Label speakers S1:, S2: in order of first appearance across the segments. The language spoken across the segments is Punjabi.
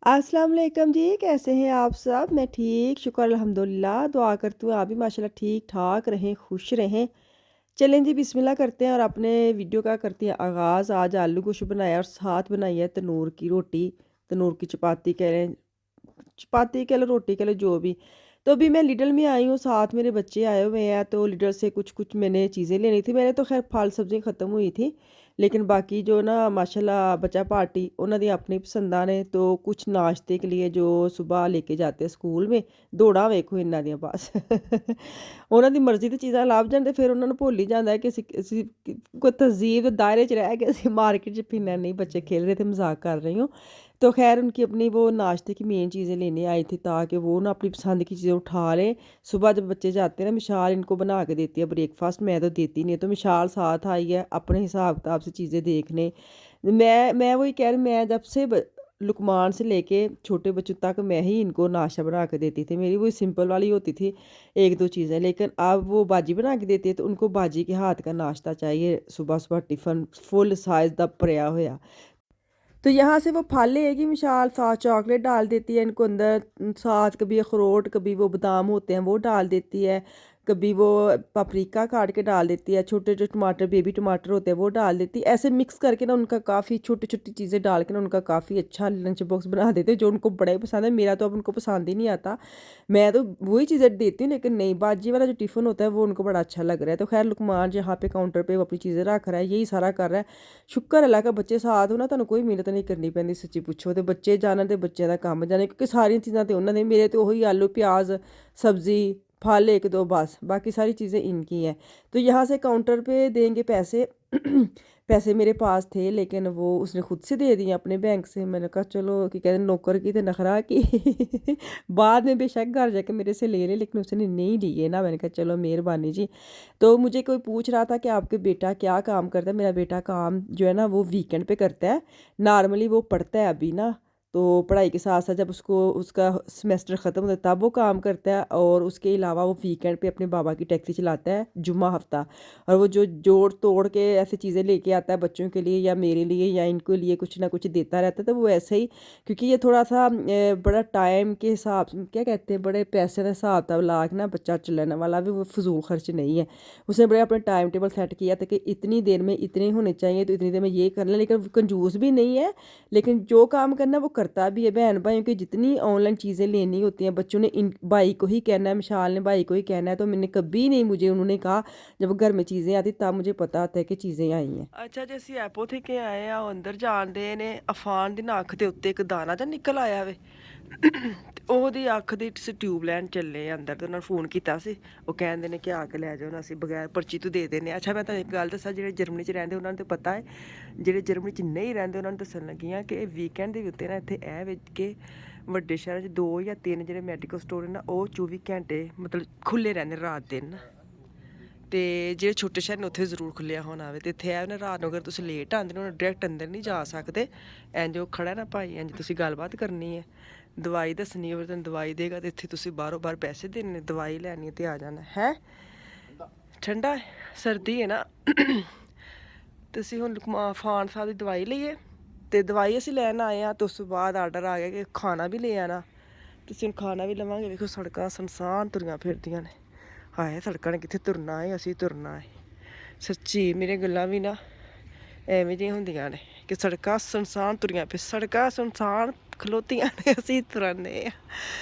S1: अस्सलाम वालेकुम जी, कैसे हैं आप सब? मैं ठीक, शुक्र अल्हम्दुलिल्लाह। दुआ करती हूँ आप भी माशाल्लाह ठीक-ठाक रहें, खुश रहें। चलें जी बिस्मिल्लाह करते हैं और अपने वीडियो का करते हैं आगाज़। आज आलू गोश्त बनाया और साथ बनाई है तनूर की रोटी, तनूर की चपाती कह लो, रोटी कह लो, जो भी। तो अभी मैं लिडल में आई हूँ, साथ मेरे बच्चे आए हुए हैं, तो लिडल से कुछ-कुछ मैंने चीज़ें लेनी थी। मैंने तो ख़ैर फल सब्ज़ियाँ ख़त्म हुई थी, लेकिन बाकी जो ना माशाल्लाह बच्चा पार्टी उन्हों दी अपनी पसंदा ने, तो कुछ नाश्ते के लिए जो सुबह लेके जाते हैं स्कूल में, दौड़ा वेखो इन्हां दियां बस। ਉਹਨਾਂ ਦੀ ਮਰਜ਼ੀ ਦੀ ਚੀਜ਼ਾਂ ਲੱਭ ਜਾਣ ਤੇ ਫਿਰ ਉਹਨਾਂ ਨੂੰ ਭੁੱਲ ਹੀ ਜਾਂਦਾ ਹੈ ਕਿ ਅਸੀਂ ਕੋਈ तहज़ीब ਦੇ दायरे 'ਚ रह के ਅਸੀਂ मार्केट 'ਚ फिरना नहीं, बच्चे खेल रहे थे, मजाक कर रही हूँ। तो खैर उनकी अपनी वो नाश्ते की मेन चीज़ें लेने आई थी ताकि वो ना अपनी पसंद की चीज़ें उठा लें। सुबह जब बच्चे जाते हैं ना, मिशाल इनको बना के देती है ब्रेकफास्ट, मैं तो देती नहीं, तो मिशाल साथ आई है अपने हिसाब किताब से चीज़ें देखने। मैं वही कह रही, मैं जब से लुकमान से लेके छोटे बच्चों तक मैं ही इनको नाश्ता बना के देती थी। मेरी वही सिंपल वाली होती थी, एक दो चीज़ें, लेकिन अब वो बाजी बना के देती है तो उनको बाजी के हाथ का नाश्ता चाहिए। सुबह सुबह टिफ़न फुल साइज़ दा भरिया होया। तो यहाँ से वो फल लेगी मिशाल, साथ चॉकलेट डाल देती है इनको अंदर, साथ कभी अखरोट, कभी वो बादाम होते हैं वो डाल देती है, कभी वो पापरिका काट के डाल देती है, छोटे जो टमाटर बेबी टमाटर होते हैं वो डाल देती है। ऐसे मिक्स करके ना उनका काफ़ी छोटी छोटी चीज़ें डाल के ना उनका काफ़ी अच्छा लंच बॉक्स बना देते हैं, जो उनको बड़ा ही पसंद है। मेरा तो अब उनको पसंद ही नहीं आता, मैं तो वही चीज़ें देती हूँ, लेकिन नहीं, बाजी वाला जो टिफ़िन होता है वो उनको बड़ा अच्छा लग रहा है। तो खैर लुकमान जहाँ पे काउंटर पे वो अपनी चीज़ें रख रहा है, यही सारा कर रहा है। शुक्र अल्लाह का बच्चे साथ हो ना, ਤੁਹਾਨੂੰ ਕੋਈ ਮਿਹਨਤ नहीं करनी पैंदी, सच्ची पुच्छो तो बच्चे जाने तो बच्चों का काम जाने, क्योंकि सारी चीज़ां तो उन्होंने, मेरे तो वही आलू प्याज सब्ज़ी फल एक दो बस, बाकी सारी चीज़ें इनकी हैं। तो यहाँ से काउंटर पे देंगे पैसे। पैसे मेरे पास थे, लेकिन वो उसने खुद से दे दिए अपने बैंक से। मैंने कहा चलो, कि कहते हैं नौकर की तो नखरा की। बाद में बेशक घर जाके मेरे से ले लेकिन उसने नहीं लिए ना। मैंने कहा चलो मेहरबानी जी। तो मुझे कोई पूछ रहा था कि आपके बेटा क्या काम करता है। मेरा बेटा काम जो है ना वो वीकेंड पे करता है, नॉर्मली वो पढ़ता है अभी ना, तो पढ़ाई के साथ साथ जब उसको उसका सेमेस्टर ख़त्म होता है तब वो काम करता है, और उसके अलावा वो वीकेंड पे अपने बाबा की टैक्सी चलाता है जुम्मा हफ्ता। और वो जो जोड़ तोड़ के ऐसी चीज़ें लेके आता है बच्चों के लिए या मेरे लिए या इनके लिए कुछ ना कुछ देता रहता है। तो वो ऐसे ही, क्योंकि ये थोड़ा सा बड़ा टाइम के हिसाब से, क्या कहते हैं, बड़े पैसे का हिसाब किताब ला के ना बच्चा चलाने वाला भी, वो फजूल खर्च नहीं है। उसने बड़े अपने टाइम टेबल सेट किया था कि इतनी देर में इतने होने चाहिए, तो इतनी देर में ये करना, लेकिन कंजूस भी नहीं है, लेकिन जो काम करना वो करता भी है। बहन भाइयों की जितनी ऑनलाइन चीज़ें लेनी होती हैं, बच्चों ने इन भाई को ही कहना है, मिशाल ने भाई को ही कहना है, तो मैंने कभी नहीं, मुझे उन्होंने कहा जब घर में चीज़ें आती तब मुझे पता आता है कि चीज़ें आई हैं। ਅੱਛਾ ਜੀ, ਅਸੀਂ ਐਪੋ ਥੇ ਕੇ ਆਏ ਆ, ਉਹ ਅੰਦਰ ਜਾਣਦੇ ਨੇ, ਅਫਾਨ ਦੀ ਨਾ ਅੱਖ ਦੇ ਉੱਤੇ ਇੱਕ ਦਾਣਾ ਜਿਹਾ ਨਿਕਲ ਆਇਆ ਵੇ। ਤੇ ਉਹਦੀ ਅੱਖ ਦੀ ਟਿਊਬ ਲੈਣ ਚੱਲੇ ਆ ਅੰਦਰ, ਤੇ ਉਹਨਾਂ ਨੂੰ ਫੋਨ ਕੀਤਾ ਸੀ, ਉਹ ਕਹਿੰਦੇ ਨੇ ਕਿ ਆ ਕੇ ਲੈ ਜਾਓ ਨਾ, ਅਸੀਂ ਬਗੈਰ ਪਰਚੀ ਤੋਂ ਦੇ ਦਿੰਦੇ ਹਾਂ। ਅੱਛਾ, ਮੈਂ ਤੁਹਾਨੂੰ ਇੱਕ ਗੱਲ ਦੱਸਾਂ, ਜਿਹੜੇ ਜਰਮਨੀ 'ਚ ਰਹਿੰਦੇ ਉਹਨਾਂ ਨੂੰ ਤਾਂ ਪਤਾ ਹੈ, ਜਿਹੜੇ ਜਰਮਨੀ 'ਚ ਨਹੀਂ ਰਹਿੰਦੇ ਉਹਨਾਂ ਨੂੰ ਦੱਸਣ ਲੱਗੀ ਹਾਂ ਕਿ ਵੀਕਐਂਡ ਦੇ ਉੱਤੇ ਨਾ ਇੱਥੇ ਇਹ ਵਿੱਚ ਕਿ ਵੱਡੇ ਸ਼ਹਿਰਾਂ 'ਚ 2 ਜਾਂ 3 ਜਿਹੜੇ ਮੈਡੀਕਲ ਸਟੋਰ ਨੇ ਨਾ, ਉਹ 24 ਘੰਟੇ ਮਤਲਬ ਖੁੱਲ੍ਹੇ ਰਹਿੰਦੇ ਰਾਤ ਦਿਨ ਨਾ। ਤੇ ਜਿਹੜੇ ਛੋਟੇ ਸ਼ਹਿਰ ਨੇ ਉੱਥੇ ਜ਼ਰੂਰ ਖੁੱਲਿਆ ਹੋਣਾ ਵੇ। ਤੇ ਇੱਥੇ ਆ ਨਾ, ਰਾਤ ਨੂੰ ਅਗਰ ਤੁਸੀਂ ਲੇਟ ਆਉਂਦੇ ਨੇ, ਡਾਇਰੈਕਟ ਅੰਦਰ ਨਹੀਂ ਜਾ ਸਕਦੇ। ਇੰਝ ਉਹ ਖੜਾ ਨਾ ਭਾਈ, ਇੰਝ ਤੁਸੀਂ ਗੱਲਬਾਤ ਕਰਨੀ ਹੈ, ਦਵਾਈ ਦੱਸਣੀ ਹੋਵੇ ਤੈਨੂੰ ਦਵਾਈ ਦੇਗਾ, ਤੇ ਇੱਥੇ ਤੁਸੀਂ ਬਾਹਰੋਂ ਬਾਹਰ ਪੈਸੇ ਦੇਣੇ, ਦਵਾਈ ਲੈਣੀ ਹੈ ਤੇ ਆ ਜਾਣਾ ਹੈ। ਠੰਡਾ ਹੈ, ਸਰਦੀ ਹੈ ਨਾ। ਤੁਸੀਂ ਹੁਣ ਫਾਨ ਸਾਹਿਬ ਦੀ ਦਵਾਈ ਲਈਏ, ਤੇ ਦਵਾਈ ਅਸੀਂ ਲੈਣ ਆਏ ਹਾਂ, ਤੇ ਉਸ ਤੋਂ ਬਾਅਦ ਆਰਡਰ ਆ ਗਿਆ ਕਿ ਖਾਣਾ ਵੀ ਲੈ ਆਣਾ। ਤੁਸੀਂ ਹੁਣ ਖਾਣਾ ਵੀ ਲਵਾਂਗੇ। ਵੇਖੋ ਸੜਕਾਂ ਸੁਨਸਾਨ ਤੁਰੀਆਂ ਫਿਰਦੀਆਂ ਨੇ। ਹਾਏ, ਸੜਕਾਂ ਨੇ ਕਿੱਥੇ ਤੁਰਨਾ ਹੈ, ਅਸੀਂ ਤੁਰਨਾ ਹੈ। ਸੱਚੀ ਮੇਰੇ ਗੱਲਾਂ ਵੀ ਨਾ ਐਵੇਂ ਜਿਹੀਆਂ ਹੁੰਦੀਆਂ ਨੇ ਕਿ ਸੜਕਾਂ ਸੁਨਸਾਨ ਤੁਰੀਆਂ ਪਈ, ਸੜਕਾਂ ਸੁਨਸਾਨ ਖਲੋਤੀਆਂ ਨੇ, ਅਸੀਂ ਤੁਰਨੇ ਆ।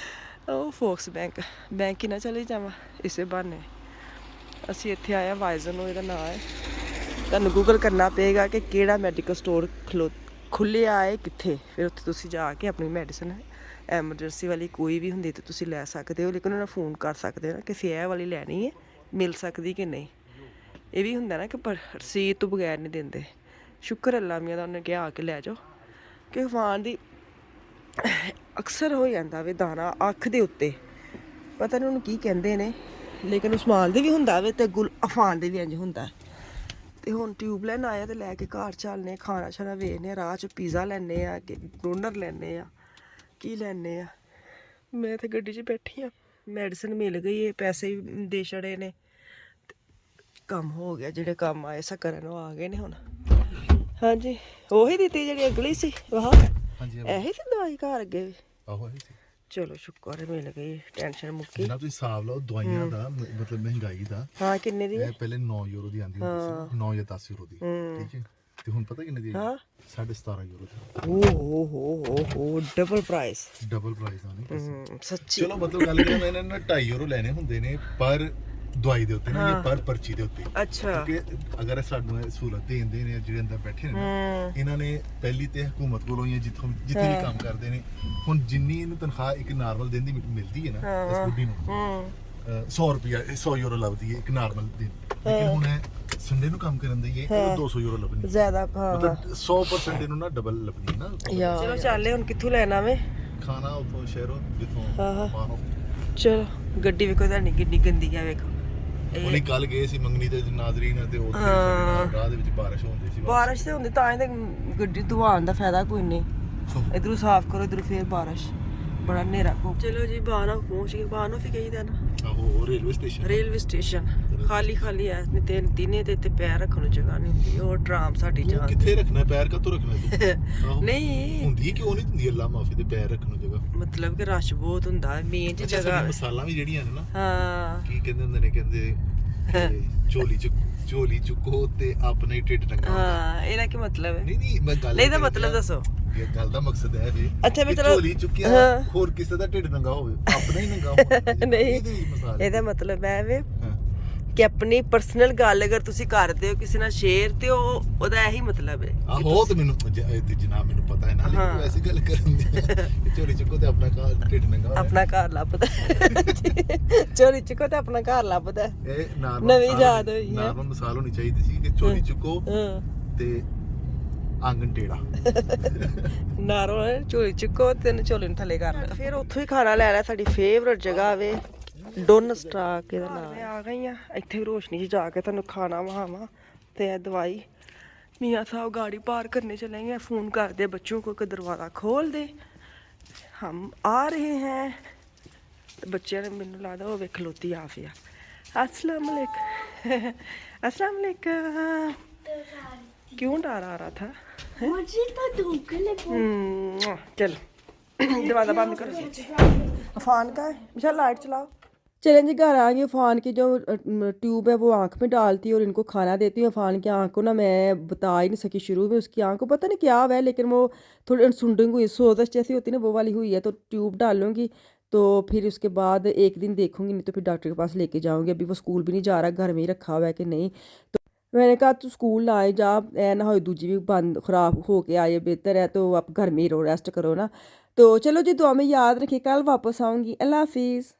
S1: ਉਹ ਫੋਕਸ ਬੈਂਕ ਹੀ ਨਾ ਚਲੇ ਜਾਵਾਂ ਇਸੇ ਬਹਾਨੇ। ਅਸੀਂ ਇੱਥੇ ਆਏ ਹਾਂ ਵਾਈਜ਼ਨ, ਇਹਦਾ ਨਾਂ ਹੈ। ਤੁਹਾਨੂੰ ਗੂਗਲ ਕਰਨਾ ਪਏਗਾ ਕਿ ਕਿਹੜਾ ਮੈਡੀਕਲ ਸਟੋਰ ਖੁੱਲ੍ਹਿਆ ਹੈ ਕਿੱਥੇ, ਫਿਰ ਉੱਥੇ ਤੁਸੀਂ ਜਾ ਕੇ ਆਪਣੀ ਮੈਡੀਸਨ ਐਮਰਜੈਂਸੀ ਵਾਲੀ ਕੋਈ ਵੀ ਹੁੰਦੀ ਤਾਂ ਤੁਸੀਂ ਲੈ ਸਕਦੇ ਹੋ, ਲੇਕਿਨ ਉਹਨਾਂ ਨੂੰ ਫੋਨ ਕਰ ਸਕਦੇ ਹੋ ਨਾ ਕਿ ਅਸੀਂ ਇਹ ਵਾਲੀ ਲੈਣੀ ਹੈ, ਮਿਲ ਸਕਦੀ ਕਿ ਨਹੀਂ। ਇਹ ਵੀ ਹੁੰਦਾ ਨਾ ਕਿ ਪਰ ਰਸੀਦ ਤੋਂ ਬਗੈਰ ਨਹੀਂ ਦਿੰਦੇ। ਸ਼ੁਕਰ ਅੱਲਾ ਮੀਆਂ ਦਾ, ਉਹਨੇ ਕਿਹਾ ਆ ਕੇ ਲੈ ਜਾਓ। ਕਿ ਅਫਾਨ ਦੀ ਅਕਸਰ ਹੋ ਜਾਂਦਾ ਵੇ ਦਾਣਾ ਅੱਖ ਦੇ ਉੱਤੇ, ਪਤਾ ਨਹੀਂ ਉਹਨੂੰ ਕੀ ਕਹਿੰਦੇ ਨੇ, ਲੇਕਿਨ ਉਸਮਾਨ ਦੇ ਵੀ ਹੁੰਦਾ ਵੇ ਤੇ ਅਫਾਨ ਦੇ ਵੀ ਇੰਝ ਹੁੰਦਾ। ਤੇ ਹੁਣ ਟਿਊਬ ਲੈਣ ਆਇਆ ਤੇ ਲੈ ਕੇ ਘਰ ਚੱਲਨੇ, ਖਾਣਾ ਛਾਣਾ ਵੇਖਨੇ, ਰਾਹ 'ਚ ਪੀਜ਼ਾ ਲੈਣੇ ਆ ਕਿ ਡੋਨਰ ਲੈਣੇ ਆ, ਕੀ ਲੈਣੇ ਆ। ਮੈਂ ਤੇ ਗੱਡੀ 'ਚ ਬੈਠੀ ਆ, ਮੈਡੀਸਨ ਮਿਲ ਗਈ ਹੈ, ਪੈਸੇ ਵੀ ਦੇ ਛੜੇ ਨੇ, ਕੰਮ ਹੋ ਗਿਆ। ਜਿਹੜੇ ਕੰਮ ਆਏ ਸਾਂ ਕਰਨ ਉਹ ਆ ਗਏ ਨੇ ਹੁਣ। ਹਾਂਜੀ, ਉਹੀ ਦਿੱਤੀ ਜਿਹੜੀ ਅਗਲੀ ਸੀ। ਵਾਹ,
S2: ਹਾਂਜੀ
S1: ਇਹੀ ਸੀ ਦਵਾਈ ਘਰ ਅੱਗੇ ਵੀ?
S2: ਆਹੋ ਇਹ ਸੀ
S1: ਚਲੋ ਸ਼ੁਕਰ ਹੈ ਮਿਲ ਗਈ, ਟੈਨਸ਼ਨ ਮੁੱਕੀ।
S2: ਜਨਾਬ ਤੁਸੀਂ ਹਿਸਾਬ ਲਾਓ ਦਵਾਈਆਂ ਦਾ ਮਤਲਬ ਮਹਿੰਗਾਈ ਦਾ।
S1: ਹਾਂ ਕਿੰਨੇ ਦੀ ਹੈ?
S2: ਇਹ ਪਹਿਲੇ 9 ਯੂਰੋ ਦੀ ਆਂਦੀ ਹੁੰਦੀ ਸੀ, 9 ਜਾਂ 10 ਯੂਰੋ ਦੀ, ਠੀਕ ਹੈ। ਤੇ ਹੁਣ ਪਤਾ ਕਿੰਨੇ ਦੀ ਹੈ?
S1: ਹਾਂ
S2: 17.5 ਯੂਰੋ ਦੀ।
S1: ਓ ਡਬਲ ਪ੍ਰਾਈਸ।
S2: ਡਬਲ ਪ੍ਰਾਈਸ ਆ ਨਹੀਂ
S1: ਸੱਚੀ।
S2: ਚਲੋ ਮਤਲਬ ਗੱਲ ਕਰਾਂ ਇਹਨਾਂ ਨੇ 2.5 ਯੂਰੋ ਲੈਣੇ ਹੁੰਦੇ ਨੇ ਪਰ ਦਵਾਈ ਦੇ ਉੱਤੇ ਨਾ ਜਾਂ ਪਰ ਪਰਚੀ ਦੇ ਉੱਤੇ।
S1: ਅੱਛਾ।
S2: ਕਿਉਂਕਿ ਅਗਰ ਸਾਨੂੰ ਇਹ ਸਹੂਲਤ ਦੇਂਦੇ ਨੇ ਜਿਹੜੇ ਅੰਦਰ ਬੈਠੇ ਨੇ ਨਾ, ਇਹਨਾਂ ਨੇ ਪਹਿਲੀ ਤੇ ਹਕੂਮਤ ਕੋਲੋਂ ਜਾਂ ਜਿੱਥੋਂ ਜਿੱਥੇ ਵੀ ਕੰਮ ਕਰਦੇ ਨੇ, ਹੁਣ ਜਿੰਨੀ ਇਹਨੂੰ ਤਨਖਾਹ ਇੱਕ ਨਾਰਮਲ ਦਿਨ ਦੀ ਮਿਲਦੀ ਹੈ ਨਾ ਇਸ ਬੁੱਢੀ ਨੂੰ 100 ਰੁਪਿਆ 100 ਯੂਰੋ ਲੱਭਦੀ ਹੈ ਇੱਕ ਨਾਰਮਲ ਦਿਨ, ਲੇਕਿਨ ਹੁਣ ਇਹ ਸੰਡੇ ਨੂੰ ਕੰਮ ਕਰਨ ਦੀ ਹੈ 200 ਯੂਰੋ ਲੱਭਣੀ
S1: ਜ਼ਿਆਦਾ। ਹਾਂ
S2: ਮਤਲਬ 100% ਇਹਨੂੰ ਨਾ ਡਬਲ ਲੱਭਣੀ ਹੈ ਨਾ।
S1: ਚਲੋ ਚੱਲੇ ਹੁਣ ਕਿੱਥੋਂ ਲੈਣਾ ਵੇ
S2: ਖਾਣਾ ਉਥੋਂ ਸ਼ਹਿਰੋਂ ਜਿੱਥੋਂ ਬਾਹਰੋਂ।
S1: ਚਲੋ ਗੱਡੀ ਵੇਖੋ ਤੁਹਾਡੀ ਕਿੰਨੀ ਗੰਦੀ ਆ ਵੇਖੋ।
S2: ਉਹਨੇ ਕੱਲ ਗਏ ਸੀ ਮੰਗਣੀ ਤੇ ਨਾਜ਼ਰੀਨ ਤੇ ਉੱਥੇ ਰਾਹ ਦੇ ਵਿੱਚ ਬਾਰਿਸ਼ ਹੁੰਦੀ ਸੀ।
S1: ਬਾਰਿਸ਼ ਤੇ ਹੁੰਦੀ ਤਾਂ ਹੀ ਤੇ ਗੱਡੀ ਧਵਾਉਣ ਦਾ ਫਾਇਦਾ ਕੋਈ ਨਹੀਂ। ਇਧਰੋਂ ਸਾਫ਼ ਕਰੋ ਇਧਰੋਂ ਫੇਰ ਬਾਰਿਸ਼, ਬੜਾ ਹਨੇਰਾ ਕੋ। ਚਲੋ ਜੀ ਬਾਹਰੋਂ ਪਹੁੰਚ ਗਏ। ਬਾਹਰੋਂ ਵੀ ਕਹੀਦਾ ਨਾ
S2: ਆਹੋ ਰੇਲਵੇ ਸਟੇਸ਼ਨ।
S1: ਰੇਲਵੇ ਸਟੇਸ਼ਨ ਖਾਲੀ ਐ ਨੇ ਤਿੰਨੇ ਤੇ ਇੱਥੇ ਪੈਰ ਰੱਖਣ ਨੂੰ ਜਗ੍ਹਾ ਨਹੀਂ ਹੁੰਦੀ। ਉਹ ਟਰਾਮ ਸਾਡੀ ਜਗ੍ਹਾ
S2: ਕਿੱਥੇ ਰੱਖਣਾ ਪੈਰ, ਕਾਤੋਂ ਰੱਖਣਾ ਤੂੰ?
S1: ਨਹੀਂ
S2: ਹੁੰਦੀ ਕਿਉਂ ਨਹੀਂ ਹੁੰਦੀ? ਅੱਲਾ ਮਾਫੀ ਤੇ ਪੈਰ ਰੱਖਣ ਨੂੰ ਜਗ੍ਹਾ
S1: ਮਤਲਬ ਕਿ ਰਸ਼ ਬਹੁਤ ਹੁੰਦਾ ਮੇਨ ਚ ਜਗ੍ਹਾ।
S2: ਮਸਾਲਾ ਵੀ ਜਿਹੜੀਆਂ ਨੇ ਨਾ,
S1: ਹਾਂ
S2: ਕੀ ਕਹਿੰਦੇ ਹੁੰਦੇ ਨੇ, ਕਹਿੰਦੇ ਝੋਲੀ ਚੁੱਕੋ ਤੇ ਆਪਣੇ ਹੀ ਢਿੱਡ ਟੰਗਾ।
S1: ਹਾਂ ਇਹਦਾ ਕੀ ਮਤਲਬ ਹੈ?
S2: ਨਹੀਂ ਮੈਂ ਗੱਲ
S1: ਨਹੀਂ ਦਾ ਮਤਲਬ ਦੱਸੋ।
S2: ਇਹ ਗੱਲ ਦਾ ਮਕਸਦ ਹੈ ਵੀ
S1: ਅੱਛਾ ਮੈਂ ਚਲੋ
S2: ਝੋਲੀ ਚੁੱਕਿਆ ਹੋਰ ਕਿਸੇ ਦਾ ਢਿੱਡ ਨੰਗਾ ਹੋਵੇ, ਆਪਣਾ ਹੀ ਨੰਗਾ ਹੋਵੇ।
S1: ਨਹੀਂ ਇਹਦਾ ਮਤਲਬ ਹੈ ਵੇ ਕਿ ਆਪਣੀ ਪਰਸਨਲ ਗੱਲ ਅਗਰ ਤੁਸੀਂ ਕਰਦੇ ਹੋ ਕਿਸੇ ਨਾਲ ਸ਼ੇਅਰ ਤੇ ਉਹਦਾ ਇਹੀ ਮਤਲਬ ਹੈ।
S2: ਆਹੋ ਤੇ ਮੈਨੂੰ ਜਨਾਬ ਮੈਨੂੰ ਪਤਾ ਹੈ ਨਾ, ਲੇਕਿਨ ਵੈਸੇ ਗੱਲ ਕਰਨ ਦੀ ਝੋਲੀ ਚੁੱਕੋ ਤੇ ਆਪਣਾ ਢਿੱਡ ਨੰਗਾ ਹੋਵੇ।
S1: ਆਪਣਾ ਘਰ ਲੱਭਦਾ ਚੋਰੀ ਚੁੱਕੋ ਤੇ ਆਪਣਾ ਘਰ ਲੱਭਦਾ।
S2: ਇਹ
S1: ਨਵੀਂ ਯਾਦ ਹੋਈ ਹੈ।
S2: ਨਾਰਮਲ ਮਿਸਾਲ ਹੋਣੀ ਚਾਹੀਦੀ ਸੀ ਕਿ ਝੋਲੀ ਚੁੱਕੋ ਤੇ ਆਂਗਨ ਟੇੜਾ।
S1: ਨਾਰੋ ਝੋਲੀ ਚੁੱਕੋ ਤੇ ਝੋਲੀ ਨੂੰ ਥੱਲੇ ਕਰ ਲੈ। ਫਿਰ ਉੱਥੋਂ ਹੀ ਖਾਣਾ ਲੈ ਲਿਆ। ਸਾਡੀ ਫੇਵਰਟ ਜਗ੍ਹਾ ਵੇ ਡੋਨ ਸਟਾਕ ਇਹਦਾ ਨਾਮ। ਮੈਂ ਆ ਗਈ ਆ ਇੱਥੇ ਰੋਸ਼ਨੀ 'ਚ ਜਾ ਕੇ ਤੁਹਾਨੂੰ ਖਾਣਾ ਵਹਾਵਾਂ ਤੇ ਇਹ ਦਵਾਈ। मियाँ साहब गाड़ी पार करने चलेंगे, फ़ोन कर दे बच्चों को कि दरवाज़ा खोल दे, हम आ रहे हैं। तो बच्चे ने मैनू लगता वो खलोती आफिया। अस्सलाम वालेकुम। अस्सलाम वालेकुम। क्यों डर आ रहा था? चल दरवाज़ा बंद करो। अफान का है, विशाल लाइट चलाओ। चलें जी घर आ गए। अफान की जो ट्यूब है वो आँख में डालती है और इनको खाना देती हूँ। अफान की आँख को ना मैं बता ही नहीं सकी शुरू में, उसकी आँख को पता नहीं क्या हुआ है, लेकिन वो थोड़ी सुंडिंग हुई, सोजश जैसी होती है ना वो वाली हुई है। तो ट्यूब डालूंगी तो फिर उसके बाद एक दिन देखूंगी, नहीं तो फिर डॉक्टर के पास लेके जाऊंगी। अभी वो स्कूल भी नहीं जा रहा, घर में ही रखा हुआ है कि नहीं। तो मैंने कहा तू स्कूल ना आए जा, ऐ ना हो दूजी भी बंद ख़राब हो के आए, बेहतर है तो आप घर में ही रहो, रेस्ट करो ना। तो चलो जी दुआ में याद रखिए, कल वापस आऊँगी। अल्लाह हाफिज़।